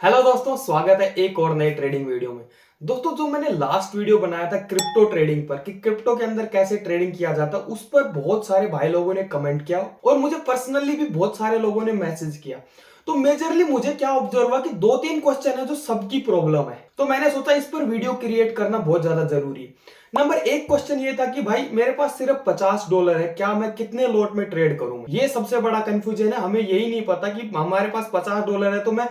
Hello दोस्तों, स्वागत है एक और नए ट्रेडिंग वीडियो में। दोस्तों, जो मैंने लास्ट वीडियो बनाया था क्रिप्टो ट्रेडिंग पर कि क्रिप्टो के अंदर कैसे ट्रेडिंग किया जाता है, उस पर बहुत सारे भाई लोगों ने कमेंट किया और मुझे पर्सनली भी बहुत सारे लोगों ने मैसेज किया। तो मेजरली मुझे क्या ऑब्जर्व हुआ कि दो तीन क्वेश्चन है जो सबकी प्रॉब्लम है, तो मैंने सोचा इस पर वीडियो क्रिएट करना बहुत ज्यादा जरूरी है। नंबर एक क्वेश्चन ये था कि भाई मेरे पास सिर्फ $50 है, क्या मैं कितने लोट में ट्रेड करूं? ये सबसे बड़ा कंफ्यूजन है। हमें यही नहीं पता कि हमारे पास $50 है तो मैं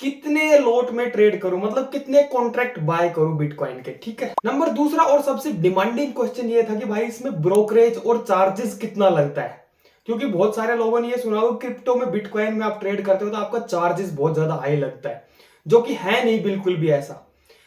कितने लोट में ट्रेड करूं, मतलब कितने कॉन्ट्रैक्ट बाय करूं बिटकॉइन के। ठीक है। नंबर दूसरा और सबसे डिमांडिंग क्वेश्चन ये था कि भाई इसमें ब्रोकरेज और चार्जेस कितना लगता है, क्योंकि बहुत सारे लोगों ने ये सुना हो क्रिप्टो में बिटकॉइन में आप ट्रेड करते हो तो आपका चार्जेस बहुत ज्यादा हाई लगता है, जो कि है नहीं बिल्कुल भी ऐसा।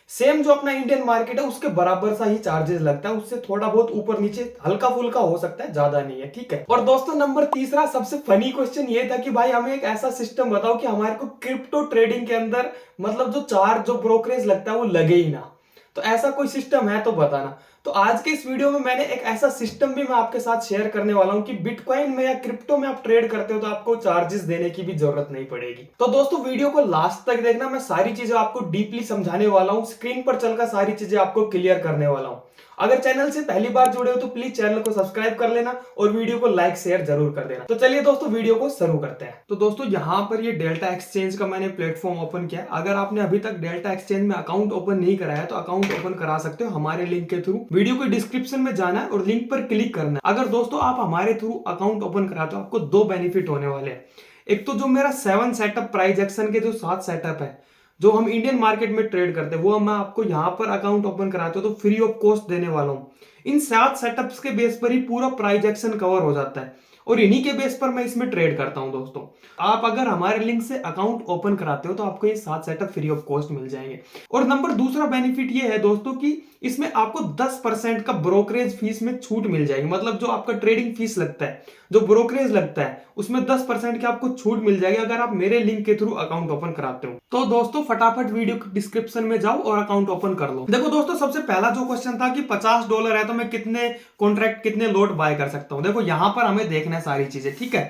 सेम जो अपना इंडियन मार्केट है उसके बराबर सा ही चार्जेस लगता है, उससे थोड़ा बहुत ऊपर नीचे हल्का फुल्का हो सकता है, ज्यादा नहीं है। ठीक है। और दोस्तों, नंबर तीसरा सबसे फनी क्वेश्चन ये था कि भाई हमें एक ऐसा सिस्टम बताओ कि हमारे को क्रिप्टो ट्रेडिंग के अंदर मतलब जो चार्ज जो ब्रोकरेज लगता है वो लगे ही ना। तो ऐसा कोई सिस्टम है तो बताना। तो आज के इस वीडियो में मैंने एक ऐसा सिस्टम भी मैं आपके साथ शेयर करने वाला हूं कि बिटकॉइन में या क्रिप्टो में आप ट्रेड करते हो तो आपको चार्जेस देने की भी जरूरत नहीं पड़ेगी। तो दोस्तों, वीडियो को लास्ट तक देखना, मैं सारी चीजें आपको डीपली समझाने वाला हूं, स्क्रीन पर चलकर सारी चीजें आपको क्लियर करने वाला हूं। अगर चैनल से पहली बार जुड़े हो तो प्लीज चैनल को सब्सक्राइब कर लेना और वीडियो को लाइक शेयर जरूर कर देना। तो चलिए दोस्तों, वीडियो को शुरू करते हैं। तो दोस्तों, यहाँ पर ये डेल्टा एक्सचेंज का मैंने प्लेटफॉर्म ओपन किया। अगर आपने अभी तक डेल्टा एक्सचेंज में अकाउंट ओपन नहीं कराया है तो अकाउंट ओपन करा सकते हो हमारे लिंक के थ्रू। वीडियो को डिस्क्रिप्शन में जाना है और लिंक पर क्लिक करना है। अगर दोस्तों आप हमारे थ्रू अकाउंट ओपन कराते हो आपको दो बेनिफिट होने वाले हैं। एक तो जो मेरा 7 सेटअप प्राइस एक्शन के जो 7 सेटअप है जो हम इंडियन मार्केट में ट्रेड करते हैं, वो मैं आपको यहाँ पर अकाउंट ओपन कराते हो तो फ्री ऑफ कॉस्ट देने वाला हूँ। इन 7 सेटअप्स के बेस पर ही पूरा प्राइस एक्शन कवर हो जाता है और इन्हीं के बेस पर मैं इसमें ट्रेड करता हूं। दोस्तों, आप अगर हमारे लिंक से अकाउंट ओपन कराते हो तो आपको ये 7 सेटअप फ्री ऑफ कॉस्ट मिल जाएंगे। और नंबर दूसरा बेनिफिट ये है दोस्तों कि इसमें आपको 10% का ब्रोकरेज फीस में छूट मिल जाएगी। मतलब जो आपका ट्रेडिंग फीस लगता है, जो ब्रोकरेज लगता है, उसमें 10% की आपको छूट मिल जाएगी अगर आप मेरे लिंक के थ्रू अकाउंट ओपन कराते हो। तो दोस्तों, फटाफट वीडियो डिस्क्रिप्शन में जाओ और अकाउंट ओपन कर लो। देखो दोस्तों, सबसे पहला जो क्वेश्चन था कि $50 है तो मैं कितने कॉन्ट्रैक्ट कितने लोट बाय कर सकता हूं। देखो यहां पर हमें देखना है सारी चीजें। ठीक है।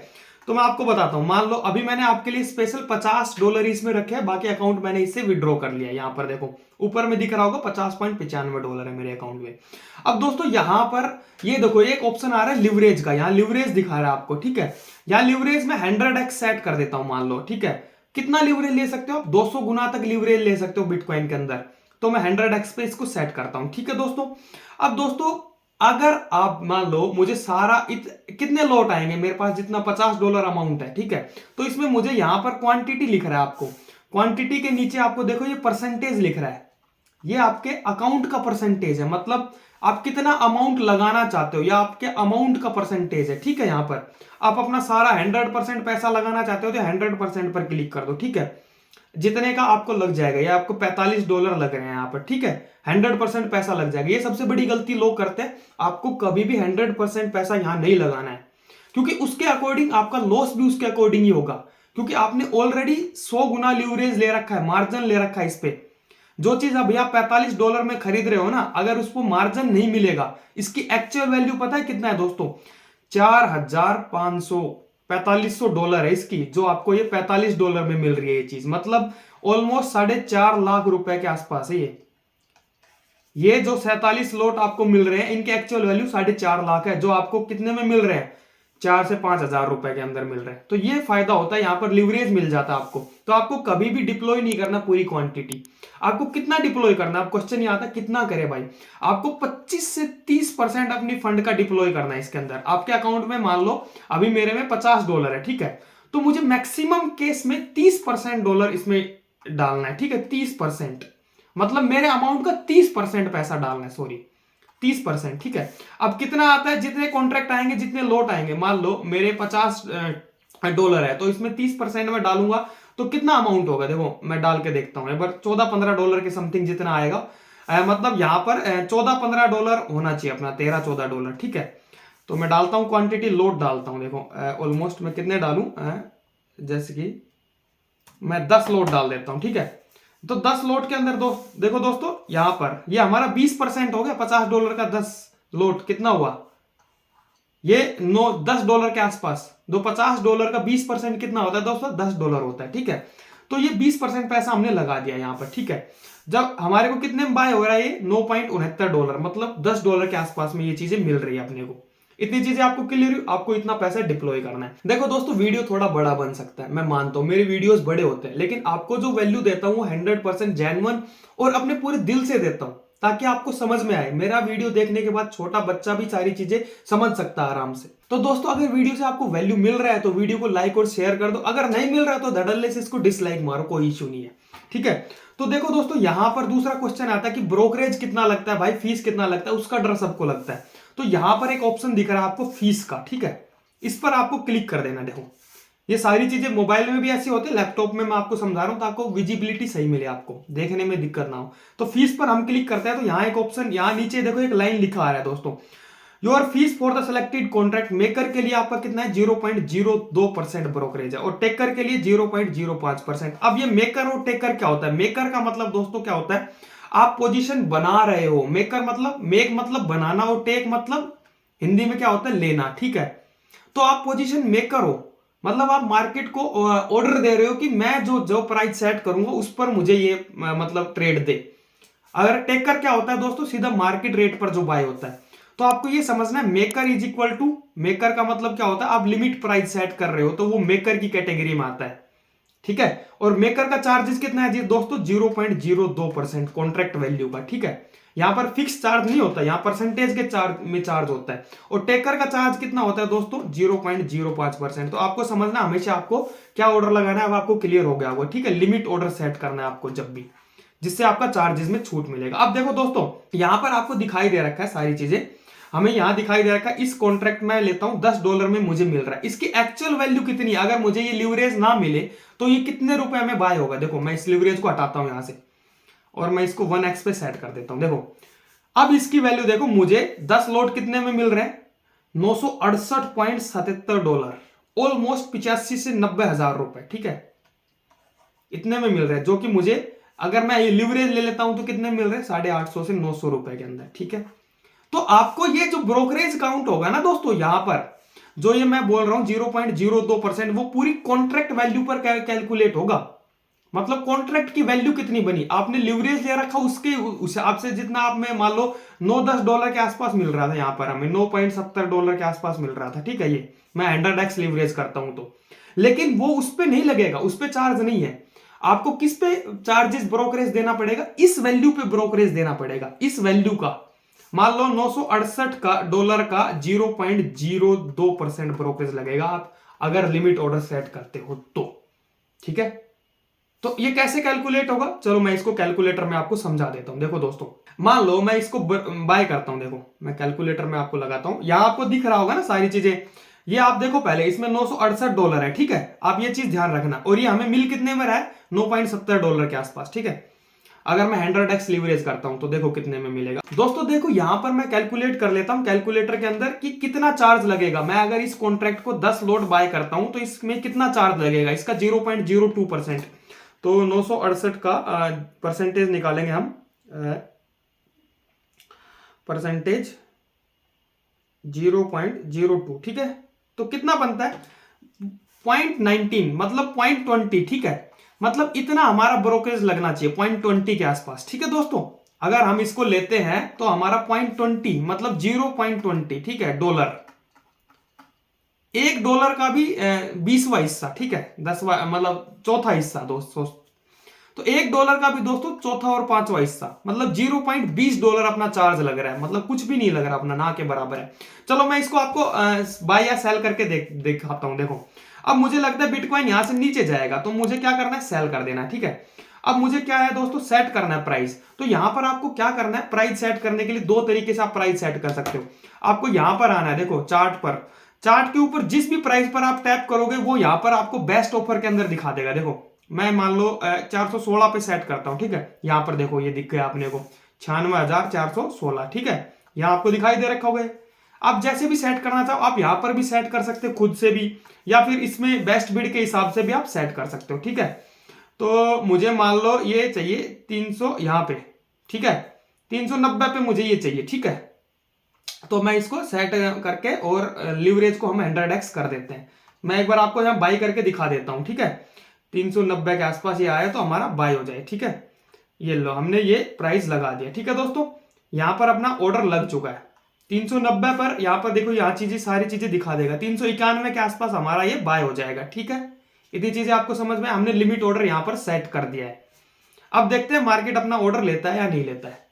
तो मैं आपको बताता हूं। मान लो अभी मैंने आपके लिए स्पेशल $50 इसमें रखे हैं, बाकी अकाउंट मैंने इससे विड्रॉ कर लिया। यहां पर देखो ऊपर में दिख रहा होगा $50.95 है मेरे अकाउंट में। अब दोस्तों यहां पर ये देखो एक ऑप्शन आ रहा है लिवरेज का, यहां लिवरेज दिखा रहा है आपको। ठीक है। यहां लिवरेज में 100x सेट कर देता हूं, मान लो। ठीक है। कितना लिवरेज ले सकते हो आप? 200 गुना तक लिवरेज ले सकते हो बिटकॉइन के अंदर। तो मैं 100x पे इसको सेट करता हूं। ठीक है दोस्तों। अब दोस्तों, अगर आप मान लो मुझे सारा कितने लॉट आएंगे मेरे पास, जितना $50 अमाउंट है। ठीक है। तो इसमें मुझे यहां पर क्वांटिटी लिख रहा है आपको, क्वांटिटी के नीचे आपको देखो ये परसेंटेज लिख रहा है, ये आपके अकाउंट का परसेंटेज है। मतलब आप कितना अमाउंट लगाना चाहते हो या आपके अमाउंट का परसेंटेज है। ठीक है। यहां पर आप अपना सारा 100% पैसा लगाना चाहते हो तो 100% पर क्लिक कर दो। ठीक है। जितने का आपको लग जाएगा, ये आपको $45 लग रहे हैं यहाँ पर। ठीक है। 100% पैसा लग जाएगा। ये सबसे बड़ी गलती लोग करते हैं। आपको कभी भी 100% पैसा यहां नहीं लगाना है, क्योंकि उसके अकॉर्डिंग आपका लॉस भी उसके अकॉर्डिंग ही होगा, क्योंकि आपने ऑलरेडी 100 गुना लीवरेज ले रखा है, मार्जिन ले रखा है इस पे। जो चीज अभी आप $45 में खरीद रहे हो ना, अगर उसको मार्जिन नहीं मिलेगा, इसकी एक्चुअल वैल्यू पता है कितना है दोस्तों? 4,500 $4500 है इसकी, जो आपको ये $45 में मिल रही है ये चीज। मतलब ऑलमोस्ट 4.5 लाख रुपए के आसपास है ये जो 47 लोट आपको मिल रहे हैं, इनके एक्चुअल वैल्यू 4.5 लाख है, जो आपको कितने में मिल रहे हैं? 4 से 5 हजार रुपए के अंदर मिल रहे हैं। तो ये फायदा होता है, यहां पर लिवरेज मिल जाता है आपको। तो आपको कभी भी डिप्लॉय नहीं करना पूरी क्वांटिटी। आपको कितना डिप्लॉय करना है? क्वेश्चन ये आता है कितना करे भाई। आपको 25 से 30% अपनी फंड का डिप्लॉय करना है इसके अंदर। आपके अकाउंट में मान लो अभी मेरे में $50 है। ठीक है। तो मुझे मैक्सिमम केस में $30 इसमें डालना है। ठीक है। 30%, मतलब मेरे अमाउंट का 30% पैसा डालना है, सॉरी 30%। ठीक है। अब कितना आता है? जितने कॉन्ट्रैक्ट आएंगे, जितने लोट आएंगे, मान लो मेरे $50 है तो इसमें 30% में डालूंगा तो कितना अमाउंट होगा? देखो मैं डाल के देखता हूं एक बार। $14-15 के समथिंग जितना आएगा। मतलब यहां पर $14-15 होना चाहिए अपना, $13-14। ठीक है। तो मैं डालता हूं क्वांटिटी, लोट डालता हूं। देखो ऑलमोस्ट मैं कितने डालूं, जैसे कि मैं 10 लोट डाल देता हूं। ठीक है। तो 10 लोट के अंदर देखो दोस्तों, यहां पर ये हमारा 20% हो गया। $50 का 10 लोट कितना हुआ? ये $10 के आसपास। $50 का 20% कितना होता है दोस्तों? $10 होता है। ठीक है। तो ये 20% पैसा हमने लगा दिया यहाँ पर, ठीक है। जब हमारे को कितने में बाय हो रहा है ये $9.69, मतलब $10 के आसपास में ये चीजें मिल रही है अपने को। इतनी चीजें आपको क्लियर, आपको इतना पैसा डिप्लॉय करना है। देखो दोस्तों, वीडियो थोड़ा बड़ा बन सकता है, मैं मानता हूं मेरे वीडियोस बड़े होते हैं, लेकिन आपको जो वैल्यू देता हूं वो 100% जेन्युइन और अपने पूरे दिल से देता हूं, ताकि आपको समझ में आए। मेरा वीडियो देखने के बाद छोटा बच्चा भी सारी चीजें समझ सकता है आराम से। तो दोस्तों, अगर वीडियो से आपको वैल्यू मिल रहा है तो वीडियो को लाइक और शेयर कर दो, अगर नहीं मिल रहा है तो धड़ल्ले से इसको डिसलाइक मारो, कोई इश्यू नहीं है, ठीक है। तो देखो दोस्तों, यहां पर दूसरा क्वेश्चन आता है कि ब्रोकरेज कितना लगता है भाई, फीस कितना लगता है, उसका डर सबको लगता है। तो यहां पर एक ऑप्शन दिख रहा है आपको फीस का, ठीक है, इस पर आपको क्लिक कर देना। देखो ये सारी चीजें मोबाइल में भी ऐसी होती है, लैपटॉप में मैं आपको समझा रहा हूं ताकि विजिबिलिटी सही मिले, आपको देखने में दिक्कत ना हो। तो फीस पर हम क्लिक करते हैं, तो यहाँ एक ऑप्शन, यहाँ नीचे देखो एक लाइन लिखा आ रहा है दोस्तों, your fees for the selected contract maker के लिए आपका कितना है 0.02% ब्रोकरेज है, और टेकर के लिए 0.05%। अब ये मेकर और टेकर क्या होता है? मेकर का मतलब दोस्तों क्या होता है, आप पोजीशन बना रहे हो। मेकर मतलब, मेक मतलब बनाना, और टेक मतलब हिंदी में क्या होता है, लेना, ठीक है। तो आप पोजीशन मेकर हो, मतलब आप मार्केट को ऑर्डर दे रहे हो कि मैं जो जो प्राइस सेट करूंगा उस पर मुझे ये मतलब ट्रेड दे। अगर टेकर क्या होता है दोस्तों, सीधा मार्केट रेट पर जो बाय होता है। तो आपको ये समझना है, maker is equal to, maker का मतलब क्या होता है, आप लिमिट प्राइस सेट कर रहे हो तो वो मेकर की कैटेगरी में आता है, ठीक है। और मेकर का चार्जेस कितना है जी दोस्तों, 0.02% कॉन्ट्रैक्ट वैल्यू का, ठीक है। यहां पर फिक्स चार्ज नहीं होता, यहां परसेंटेज के चार्ज में चार्ज होता है। और टेकर का चार्ज कितना होता है दोस्तों, 0.05%। तो आपको समझना, हमेशा आपको क्या ऑर्डर लगाना है, अब आपको क्लियर हो गया होगा, ठीक है। लिमिट ऑर्डर सेट करना है आपको जब भी, जिससे आपका चार्जेस में छूट मिलेगा। अब देखो दोस्तों, यहां पर आपको दिखाई दे रखा है सारी चीजें, हमें यहां दिखाई दे रखा है इस कॉन्ट्रैक्ट में लेता हूं $10 में मुझे मिल रहा है। इसकी एक्चुअल वैल्यू कितनी है, अगर मुझे ये लीवरेज ना मिले तो ये कितने रुपए में बाय होगा। देखो मैं इस लीवरेज को हटाता हूं यहां से, और मैं इसको 1x पे सेट कर देता हूं। देखो अब इसकी वैल्यू देखो, मुझे 10 लोड कितने में मिल रहे हैं, $968.77, ऑलमोस्ट 85 से 90 हजार रुपए, ठीक है, इतने में मिल रहे हैं। जो कि मुझे, अगर मैं ये लिवरेज ले लेता हूं तो कितने मिल रहे हैं, 850 से 900 रुपए के अंदर, ठीक है। तो आपको ये जो ब्रोकरेज काउंट होगा ना दोस्तों, यहां पर जो ये मैं बोल रहा हूं 0.02%, वो पूरी कॉन्ट्रैक्ट वैल्यू पर कैलकुलेट होगा। मतलब कॉन्ट्रैक्ट की वैल्यू कितनी बनी, आपने लिवरेज ले रखा उसके उस आपसे जितना आप में मान लो $9-10 के आसपास मिल रहा था, यहां पर हमें $9.70 के आसपास मिल रहा था, ठीक है। ये मैं 100x लिवरेज करता हूं तो, लेकिन वो उस पर नहीं लगेगा, उस पर चार्ज नहीं है। आपको किस पे चार्जेस ब्रोकरेज देना पड़ेगा, इस वैल्यू पे ब्रोकरेज देना पड़ेगा, इस वैल्यू का। मान लो 968 का डॉलर का 0.02% ब्रोकरेज लगेगा, आप अगर लिमिट ऑर्डर सेट करते हो तो, ठीक है। तो ये कैसे कैलकुलेट होगा, चलो मैं इसको कैलकुलेटर में आपको समझा देता हूं। देखो दोस्तों, मान लो मैं इसको बाय करता हूं, देखो मैं कैलकुलेटर में आपको लगाता हूं, यहां आपको दिख रहा होगा ना सारी चीजें। ये आप देखो पहले, इसमें $968 है, ठीक है, आप ये चीज ध्यान रखना। और ये हमें मिल कितने में रहा है, $9.70 के आसपास, ठीक है। अगर मैं 100x लीवरेज करता हूं तो देखो कितने में मिलेगा दोस्तों। देखो यहां पर मैं कैलकुलेट कर लेता हूं कैलकुलेटर के अंदर कि कितना चार्ज लगेगा। मैं अगर इस कॉन्ट्रैक्ट को 10 लोड बाय करता हूं तो इसमें कितना चार्ज लगेगा, इसका 0.02%। तो 968 का परसेंटेज निकालेंगे हम, परसेंटेज 0.02, ठीक है। तो कितना बनता है 0.19, मतलब 0.20, ठीक है। मतलब इतना हमारा ब्रोकरेज लगना चाहिए 0.20 के आसपास, ठीक है दोस्तों। अगर हम इसको लेते हैं तो हमारा 0.20 मतलब 0.20, ठीक है, डॉलर। $1 का भी 20वां हिस्सा, ठीक है, 10वां मतलब चौथा हिस्सा दोस्तों। तो $1 का भी दोस्तों चौथा और 5वां हिस्सा, मतलब $0.20 अपना चार्ज लग रहा है, मतलब कुछ भी नहीं लग रहा, अपना ना के बराबर है। चलो मैं इसको आपको बाय या सेल करके दिखाता हूं। देखो अब मुझे लगता है बिटकॉइन यहां से नीचे जाएगा, तो मुझे क्या करना है, सेल कर देना है, ठीक है। अब मुझे क्या है दोस्तों, सेट करना है प्राइस। तो यहां पर आपको क्या करना है, प्राइस सेट करने के लिए दो तरीके से आप प्राइस सेट कर सकते हो। आपको यहां पर आना है, देखो चार्ट पर, चार्ट के ऊपर जिस भी प्राइस पर आप टैप करोगे वो यहां पर आपको बेस्ट ऑफर के अंदर दिखा देगा। देखो मैं मान लो 416 पे सेट करता हूं, ठीक है। यहां पर देखो ये दिख गया अपने को 96,416, ठीक है, यहां आपको दिखाई दे रखा होगा। आप जैसे भी सेट करना चाहो आप यहां पर भी सेट कर सकते हो खुद से भी, या फिर इसमें बेस्ट बिड के हिसाब से भी आप सेट कर सकते हो, ठीक है। तो मुझे मान लो ये चाहिए 300 यहां पे, ठीक है, 390 पे मुझे ये चाहिए, ठीक है। तो मैं इसको सेट करके और लिवरेज को हम 100x कर देते हैं। मैं एक बार आपको यहां बाई करके दिखा देता हूं, ठीक है। 390 के आसपास ये आया तो हमारा बाय हो जाए। ठीक है, ये लो हमने ये प्राइस लगा दिया। ठीक है दोस्तों, यहाँ पर अपना ऑर्डर लग चुका है 390 पर। यहाँ पर देखो यहाँ चीजें सारी चीजें दिखा देगा, 391 के आसपास हमारा ये बाय हो जाएगा। ठीक है, इतनी चीजें आपको समझ में, हमने लिमिट ऑर्डर यहाँ पर सेट कर दिया है। अब देखते हैं मार्केट अपना ऑर्डर लेता है या नहीं लेता है।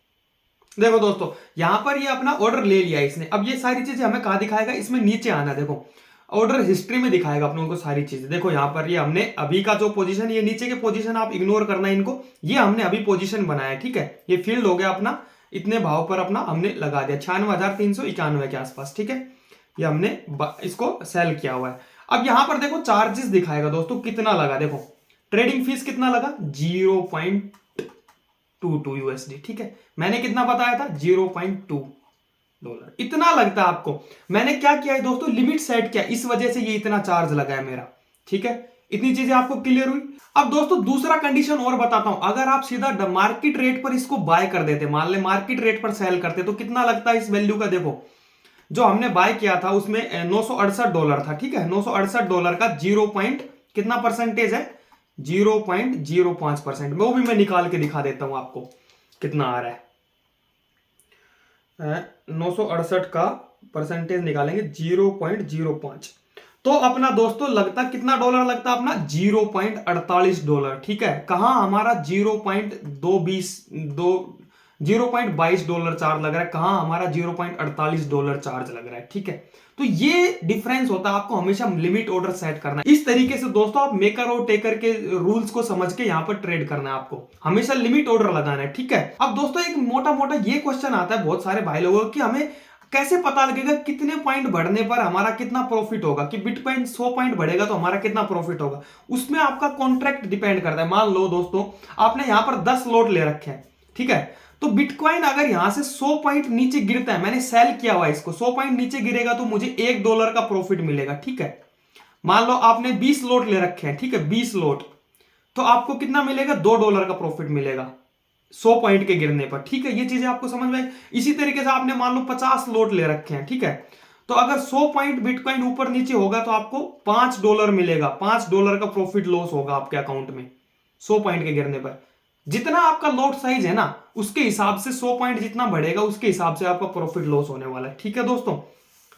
देखो दोस्तों, यहां पर ये अपना ऑर्डर ले लिया इसने। अब ये सारी चीजें हमें कहा दिखाएगा, इसमें नीचे आना, देखो ऑर्डर हिस्ट्री में दिखाएगा अपने को सारी चीजें। देखो यहाँ पर ये हमने अभी का जो पोजीशन, ये नीचे के पोजीशन आप इग्नोर करना है इनको, ये हमने अभी पोजीशन बनाया। ठीक है, ये फील्ड हो गया अपना, इतने भाव पर अपना हमने लगा दिया 96,391 के आसपास। ठीक है, ये हमने इसको सेल किया हुआ है। अब यहां पर देखो चार्जेस दिखाएगा दोस्तों कितना लगा। देखो ट्रेडिंग फीस कितना लगा, 0.22 यूएसडी। ठीक है, मैंने कितना बताया था, $0.2 इतना लगता है आपको। मैंने क्या किया है दोस्तों, लिमिट सेट किया, इस वजह से ये इतना चार्ज लगा है मेरा। ठीक है, इतनी चीजें आपको क्लियर हुई। अब दोस्तों दूसरा कंडीशन और बताता हूं, अगर आप सीधा मार्केट रेट पर इसको बाय कर देते, मान ले मार्केट रेट पर सेल करते, तो कितना लगता है इस वैल्यू का। देखो जो हमने बाय किया था उसमें $968 था। ठीक है, $968 का 0 पॉइंट कितना परसेंटेज है, 0.05%। वो भी मैं निकाल के दिखा देता हूं आपको कितना आ रहा है। 968 का परसेंटेज निकालेंगे 0.05, तो अपना दोस्तों लगता कितना डॉलर लगता अपना, $0.48। ठीक है, कहां हमारा 0.22 डॉलर चार्ज लग रहा है, कहां हमारा $0.48 चार्ज लग रहा है। ठीक है, तो ये डिफरेंस होता है, आपको हमेशा लिमिट ऑर्डर सेट करना है। इस तरीके से दोस्तों आप मेकर और टेकर के रूल्स को समझ के यहाँ पर ट्रेड करना है, आपको हमेशा लिमिट ऑर्डर लगाना है। ठीक है, अब दोस्तों एक मोटा मोटा ये क्वेश्चन आता है बहुत सारे भाई लोगों को कि हमें कैसे पता लगेगा कितने पॉइंट बढ़ने पर हमारा कितना प्रॉफिट होगा, कि बिटकॉइन 100 पॉइंट बढ़ेगा तो हमारा कितना प्रॉफिट होगा। उसमें आपका कॉन्ट्रैक्ट डिपेंड करता है। मान लो दोस्तों आपने यहां पर 10 लॉट ले रखे हैं। ठीक है, तो बिटकॉइन अगर यहां से 100 पॉइंट नीचे गिरता है, मैंने सेल किया हुआ है इसको, 100 पॉइंट नीचे गिरेगा तो मुझे $1 का प्रॉफिट मिलेगा। ठीक है, मान लो आपने 20 लॉट ले रखे हैं। ठीक है, 20 लॉट, तो आपको कितना मिलेगा, $2 का प्रॉफिट मिलेगा 100 पॉइंट के गिरने पर। ठीक है, ये चीजें आपको समझ में आई। इसी तरीके से आपने मान लो 50 लॉट ले रखे हैं। ठीक है, तो अगर 100 पॉइंट बिटकॉइन ऊपर नीचे होगा तो आपको $5 मिलेगा, $5 का प्रॉफिट लॉस होगा आपके अकाउंट में 100 पॉइंट के गिरने पर। जितना आपका लॉट साइज है ना, उसके हिसाब से 100 पॉइंट जितना बढ़ेगा उसके हिसाब से आपका प्रॉफिट लॉस होने वाला है। ठीक है दोस्तों,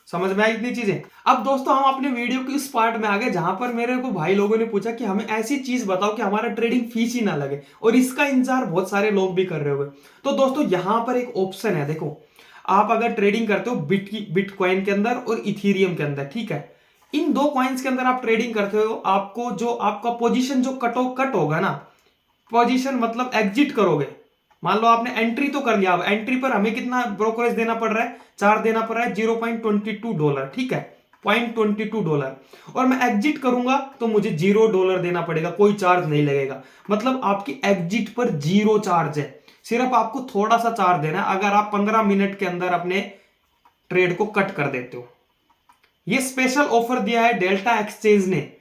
समझ में आई इतनी चीजें। अब दोस्तों हम अपने वीडियो के इस पार्ट में आ गए जहां पर मेरे को भाई लोगों ने पूछा कि हमें ऐसी चीज बताओ कि हमारा ट्रेडिंग फीस ही ना लगे, और इसका इंतजार बहुत सारे लोग भी कर रहे होंगे। तो दोस्तों यहां पर एक ऑप्शन है, देखो आप अगर ट्रेडिंग करते हो बिटकॉइन के अंदर और इथीरियम के अंदर। ठीक है, इन दो कॉइन्स के अंदर आप ट्रेडिंग करते हो, आपको जो आपका पोजिशन जो कट होगा ना, पोजीशन मतलब एग्जिट करोगे, मान लो आपने एंट्री तो कर लिया, अब एंट्री पर हमें कितना ब्रोकरेज देना पड़ रहा है, चार्ज देना पड़ रहा है $0.22। ठीक है, $0.22, और मैं एग्जिट करूंगा तो मुझे $0 देना पड़ेगा, कोई चार्ज नहीं लगेगा। मतलब आपकी एग्जिट पर 0 चार्ज है, सिर्फ आपको थोड़ा सा चार्ज देना है अगर आप 15 मिनट के अंदर अपने ट्रेड को कट कर देते हो। ये स्पेशल ऑफर दिया है डेल्टा एक्सचेंज ने।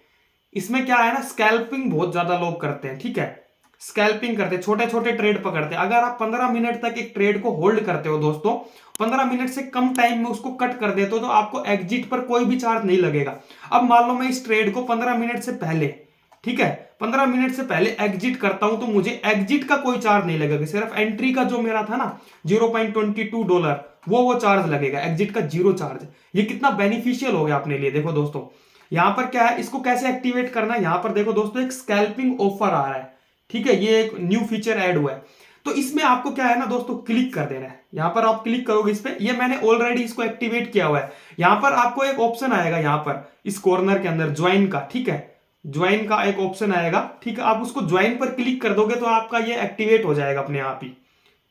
इसमें क्या है ना, स्कैल्पिंग बहुत ज्यादा लोग करते हैं। ठीक है, स्कैल्पिंग करते, छोटे छोटे ट्रेड पकड़ते हैं। अगर आप 15 मिनट तक एक ट्रेड को होल्ड करते हो दोस्तों, 15 मिनट से कम टाइम में उसको कट कर देते हो, तो आपको एग्जिट पर कोई भी चार्ज नहीं लगेगा। अब मान लो मैं इस ट्रेड को 15 मिनट से पहले, ठीक है, 15 मिनट से पहले एग्जिट करता हूं तो मुझे एग्जिट का कोई चार्ज नहीं लगेगा, सिर्फ एंट्री का जो मेरा था ना $0.22 वो चार्ज लगेगा, एग्जिट का 0 चार्ज। ये कितना बेनिफिशियल हो गया अपने लिए। देखो दोस्तों यहां पर क्या है, इसको कैसे एक्टिवेट करना है, यहां पर देखो दोस्तों एक स्कैल्पिंग ऑफर आ रहा है। ठीक है, ये एक न्यू फीचर ऐड हुआ है, तो इसमें आपको क्या है ना दोस्तों, क्लिक कर देना है। यहां पर आप क्लिक करोगे इस पे, ये मैंने ऑलरेडी इसको एक्टिवेट किया हुआ है। यहां पर आपको एक ऑप्शन आएगा, यहां पर इस कॉर्नर के अंदर ज्वाइन का। ठीक है, ज्वाइन का एक ऑप्शन आएगा। ठीक है, आप उसको ज्वाइन पर क्लिक कर दोगे तो आपका ये एक्टिवेट हो जाएगा अपने आप ही।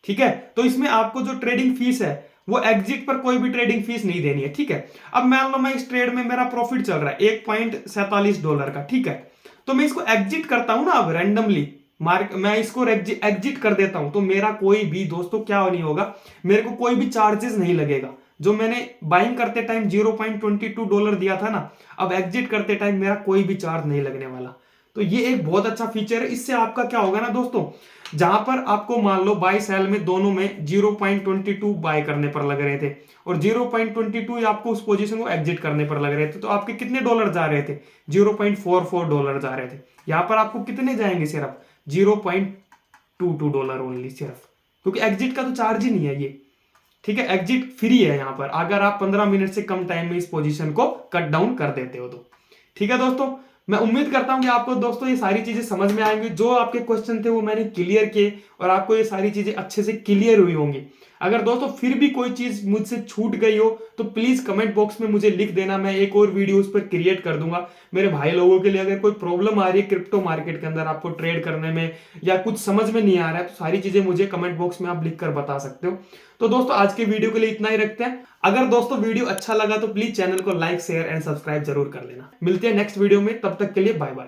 ठीक है, तो इसमें आपको जो ट्रेडिंग फीस है वो एग्जिट पर कोई भी ट्रेडिंग फीस नहीं देनी है। ठीक है, अब मान लो मैं इस ट्रेड में मेरा प्रॉफिट चल रहा है $1.47 का। ठीक है, तो मैं इसको एग्जिट करता हूं ना, अब रैंडमली मैं इसको एग्जिट कर देता हूं तो मेरा कोई भी दोस्तों क्या नहीं होगा, मेरे को कोई भी चार्जेस नहीं लगेगा। जो मैंने बाइंग करते टाइम $0.22 दिया था ना, अब एग्जिट करते टाइम मेरा कोई भी चार्ज नहीं लगने वाला। तो ये एक बहुत अच्छा फीचर है। इससे आपका क्या होगा ना दोस्तों, जहां पर आपको मान लो बाई सेल में दोनों में 0.22 बाय करने पर लग रहे थे और 0.22 आपको उस पोजीशन को एग्जिट करने पर लग रहे थे, तो आपके कितने डॉलर जा रहे थे? 0.44 डॉलर जा रहे थे। यहां पर आपको कितने जाएंगे? सिर्फ 0.22 डॉलर ओनली, सिर्फ, क्योंकि एग्जिट का तो चार्ज ही नहीं है ये। ठीक है, एग्जिट फ्री है यहाँ पर, अगर आप 15 मिनट से कम टाइम में इस पोजीशन को कट डाउन कर देते हो तो। ठीक है दोस्तों, मैं उम्मीद करता हूं कि आपको दोस्तों ये सारी चीजें समझ में आएंगी। जो आपके क्वेश्चन थे वो मैंने क्लियर किए और आपको ये सारी चीजें अच्छे से क्लियर हुई होंगी। अगर दोस्तों फिर भी कोई चीज मुझसे छूट गई हो तो प्लीज कमेंट बॉक्स में मुझे लिख देना, मैं एक और वीडियो उस पर क्रिएट कर दूंगा। मेरे भाई लोगों के लिए अगर कोई प्रॉब्लम आ रही है क्रिप्टो मार्केट के अंदर, आपको ट्रेड करने में या कुछ समझ में नहीं आ रहा है, तो सारी चीजें मुझे कमेंट बॉक्स में आप लिख कर बता सकते हो। तो दोस्तों आज के वीडियो के लिए इतना ही रखते हैं। अगर दोस्तों वीडियो अच्छा लगा तो प्लीज चैनल को लाइक शेयर एंड सब्सक्राइब जरूर कर लेना। मिलते हैं नेक्स्ट वीडियो में, तब तक के लिए बाय बाय।